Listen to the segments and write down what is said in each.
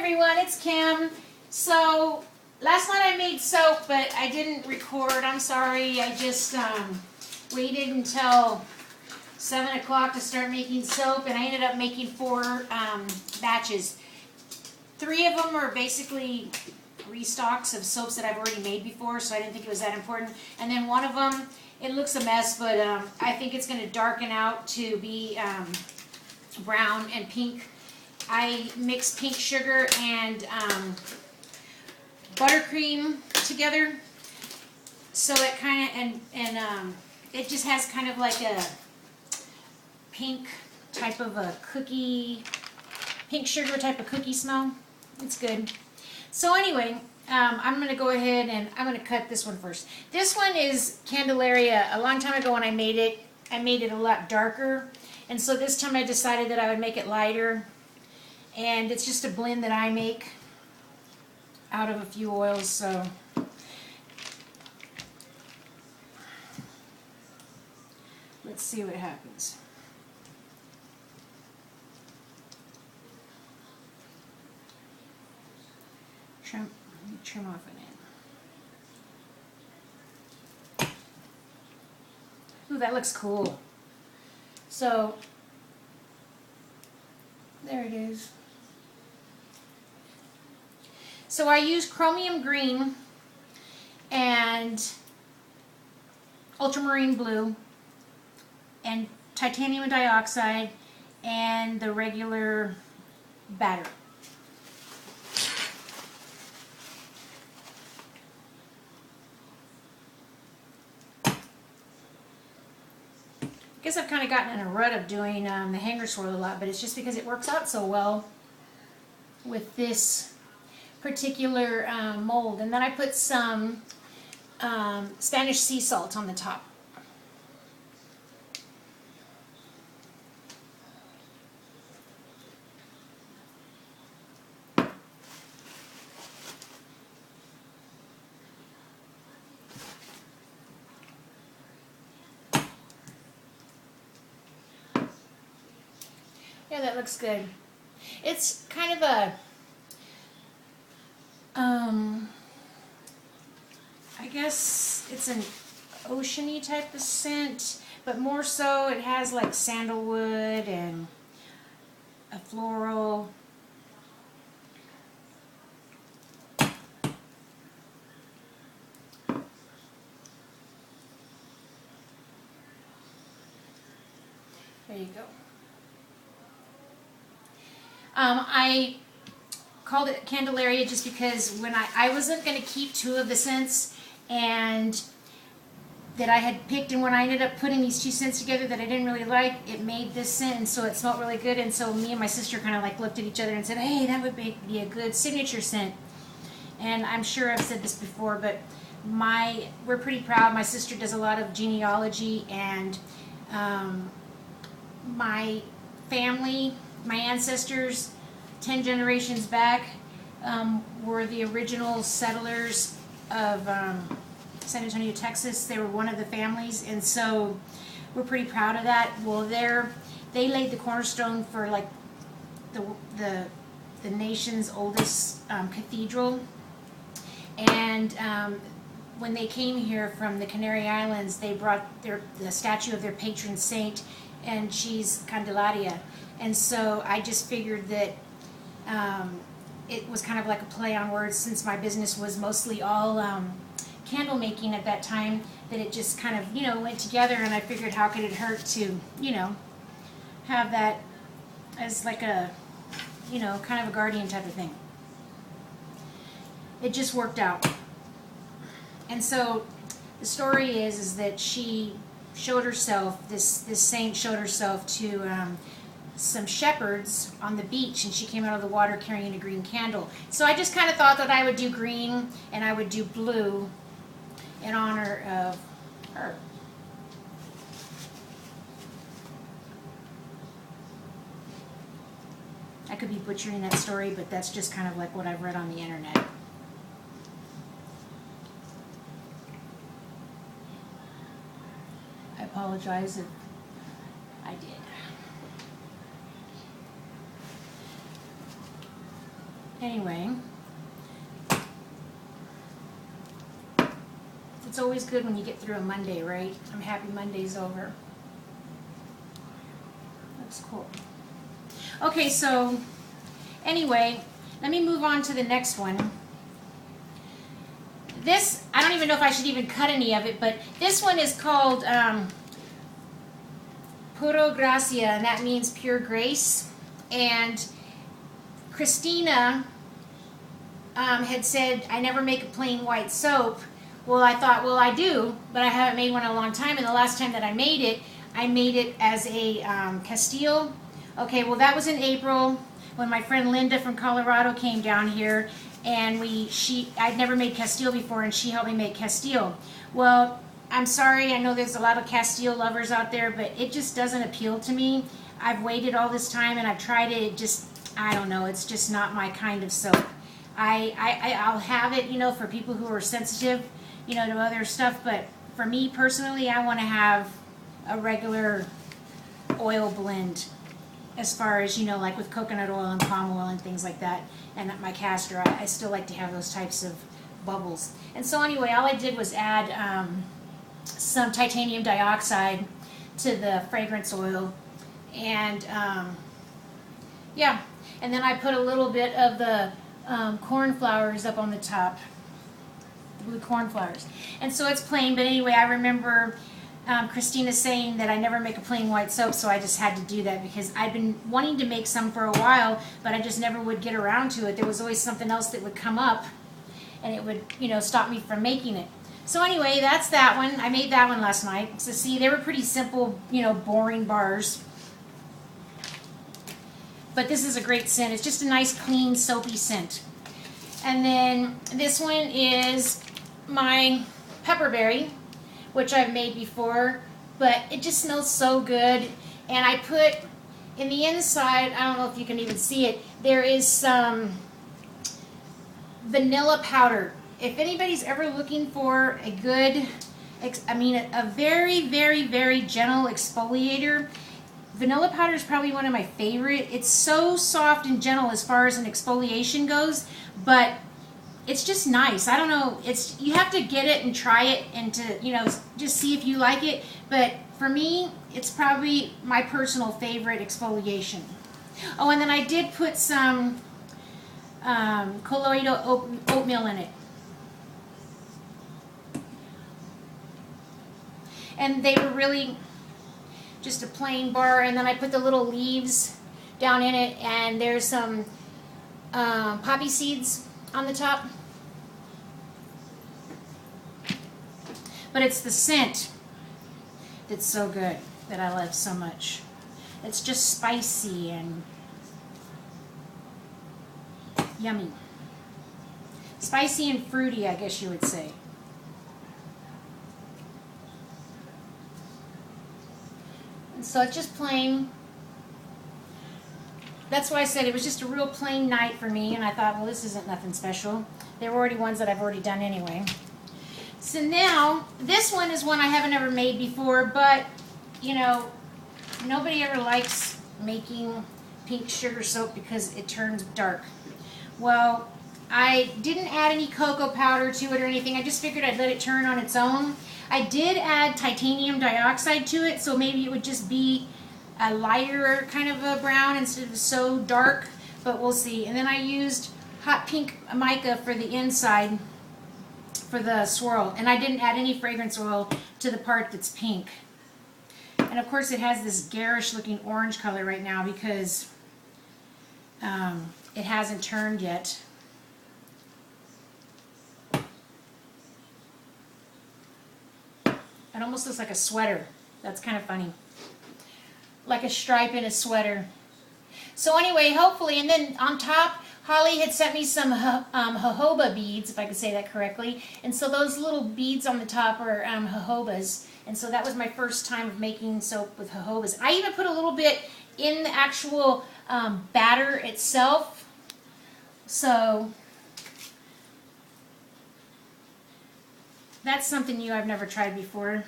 everyone, it's Kim. So last night I made soap, but I didn't record. I'm sorry. I just waited until 7 o'clock to start making soap, and I ended up making 4 batches. 3 of them are basically restocks of soaps that I've already made before, so I didn't think it was that important. And then one of them, it looks a mess, but I think it's going to darken out to be brown and pink. I mix pink sugar and buttercream together, so it kind of and it just has kind of like a pink type of a cookie, pink sugar type of cookie smell. It's good. So anyway, I'm going to go ahead and I'm going to cut this one first. This one is Candelaria. A long time ago when I made it a lot darker, and so this time I decided that I would make it lighter. And it's just a blend that I make out of a few oils, so let's see what happens. Trim off an end. Ooh, that looks cool. So there it is. So I use chromium green and ultramarine blue and titanium dioxide and the regular batter. I guess I've kind of gotten in a rut of doing the hanger swirl a lot, but it's just because it works out so well with this particular mold. And then I put some Spanish sea salt on the top. Yeah, that looks good. It's kind of a I guess it's an oceany type of scent, but more so it has like sandalwood and a floral. There you go. I called it Candelaria just because when I wasn't going to keep 2 of the scents and that I had picked, and when I ended up putting these 2 scents together that I didn't really like, it made this scent, and so it smelled really good. And so me and my sister kind of like looked at each other and said, hey, that would be a good signature scent. And I'm sure I've said this before, but we're pretty proud. My sister does a lot of genealogy, and my family, my ancestors 10 generations back were the original settlers of San Antonio, Texas. They were one of the families, and so we're pretty proud of that. Well, they laid the cornerstone for like the nation's oldest cathedral, and when they came here from the Canary Islands, they brought the statue of their patron saint, and she's Candelaria. And so I just figured that it was kind of like a play on words, since my business was mostly all candle making at that time, that it just kind of, went together, and I figured how could it hurt to, have that as like a, kind of a guardian type of thing. It just worked out. And so the story is that she showed herself, this saint showed herself to some shepherds on the beach, and she came out of the water carrying a green candle. So I just kind of thought that I would do green and I would do blue in honor of her. I could be butchering that story, but that's just kind of like what I've read on the internet. I apologize if I did. Anyway, it's always good when you get through a Monday, right? I'm happy Monday's over. Looks cool. Okay, so anyway, let me move on to the next one. This, I don't even know if I should even cut any of it, but this one is called Puro Gracia, and that means pure grace. And Christina had said, I never make a plain white soap. Well, I thought, well, I do, but I haven't made one in a long time, and the last time that I made it as a Castile. Okay, well, that was in April when my friend Linda from Colorado came down here, and I'd never made Castile before, and she helped me make Castile. Well, I'm sorry, I know there's a lot of Castile lovers out there, but it just doesn't appeal to me. I've waited all this time, and I've tried it, I don't know, it's just not my kind of soap. I'll have it, for people who are sensitive, to other stuff, but for me personally, I want to have a regular oil blend as far as, like with coconut oil and palm oil and things like that, and my castor, I still like to have those types of bubbles. And so anyway, all I did was add some titanium dioxide to the fragrance oil, and yeah, and then I put a little bit of the cornflowers up on the top, the blue cornflowers. And so it's plain, but anyway, I remember Christina saying that I never make a plain white soap, so I just had to do that because I'd been wanting to make some for a while, but I just never would get around to it. There was always something else that would come up, and it would, stop me from making it. So anyway, that's that one. I made that one last night. So see, they were pretty simple, boring bars. But this is a great scent. It's just a nice, clean, soapy scent. And then this one is my pepperberry, which I've made before, but it just smells so good. And I put in the inside, I don't know if you can even see it, there is some vanilla powder. If anybody's ever looking for a good, a very, very, very gentle exfoliator, vanilla powder is probably one of my favorite. It's so soft and gentle as far as an exfoliation goes, but it's just nice. I don't know, you have to get it and try it and to, just see if you like it. But for me, it's probably my personal favorite exfoliation. Oh, and then I did put some colloidal oatmeal in it. And they were really just a plain bar, and then I put the little leaves down in it, and there's some poppy seeds on the top. But it's the scent that's so good, that I love so much. It's just spicy and yummy. Spicy and fruity, I guess you would say. And so it's just plain. That's why I said it was just a real plain night for me, and I thought, well, this isn't nothing special. There were already ones that I've already done anyway. So now, this one is one I haven't ever made before, but, nobody ever likes making pink sugar soap because it turns dark. Well, I didn't add any cocoa powder to it or anything. I just figured I'd let it turn on its own. I did add titanium dioxide to it, so maybe it would just be a lighter kind of a brown instead of so dark, but we'll see. And then I used hot pink mica for the inside for the swirl, and I didn't add any fragrance oil to the part that's pink. And of course it has this garish looking orange color right now because it hasn't turned yet. It almost looks like a sweater. That's kind of funny. Like a stripe in a sweater. So anyway, hopefully, and then on top, Holly had sent me some jojoba beads, if I could say that correctly. And so those little beads on the top are jojobas. And so that was my first time of making soap with jojobas. I even put a little bit in the actual batter itself. So that's something new I've never tried before.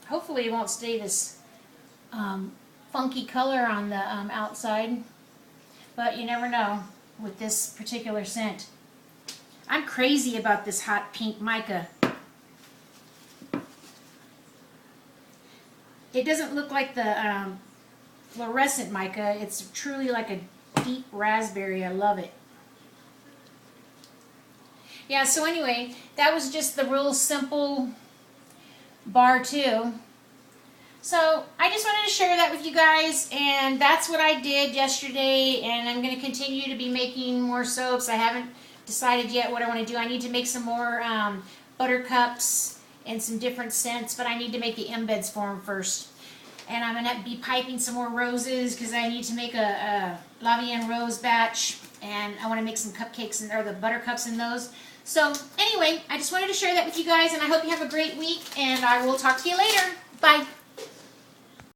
hopefully it won't stay this funky color on the outside, but you never know with this particular scent. I'm crazy about this hot pink mica. It doesn't look like the fluorescent mica. It's truly like a deep raspberry. I love it. Yeah, so anyway, that was just the real simple bar 2. So I just wanted to share that with you guys, and that's what I did yesterday, and I'm going to continue to be making more soaps. I haven't decided yet what I want to do. I need to make some more buttercups and some different scents, but I need to make the embeds for them first. And I'm going to be piping some more roses because I need to make a La Vie rose batch, and I want to make some cupcakes or the buttercups in those. So anyway, I just wanted to share that with you guys, and I hope you have a great week, and I will talk to you later. Bye.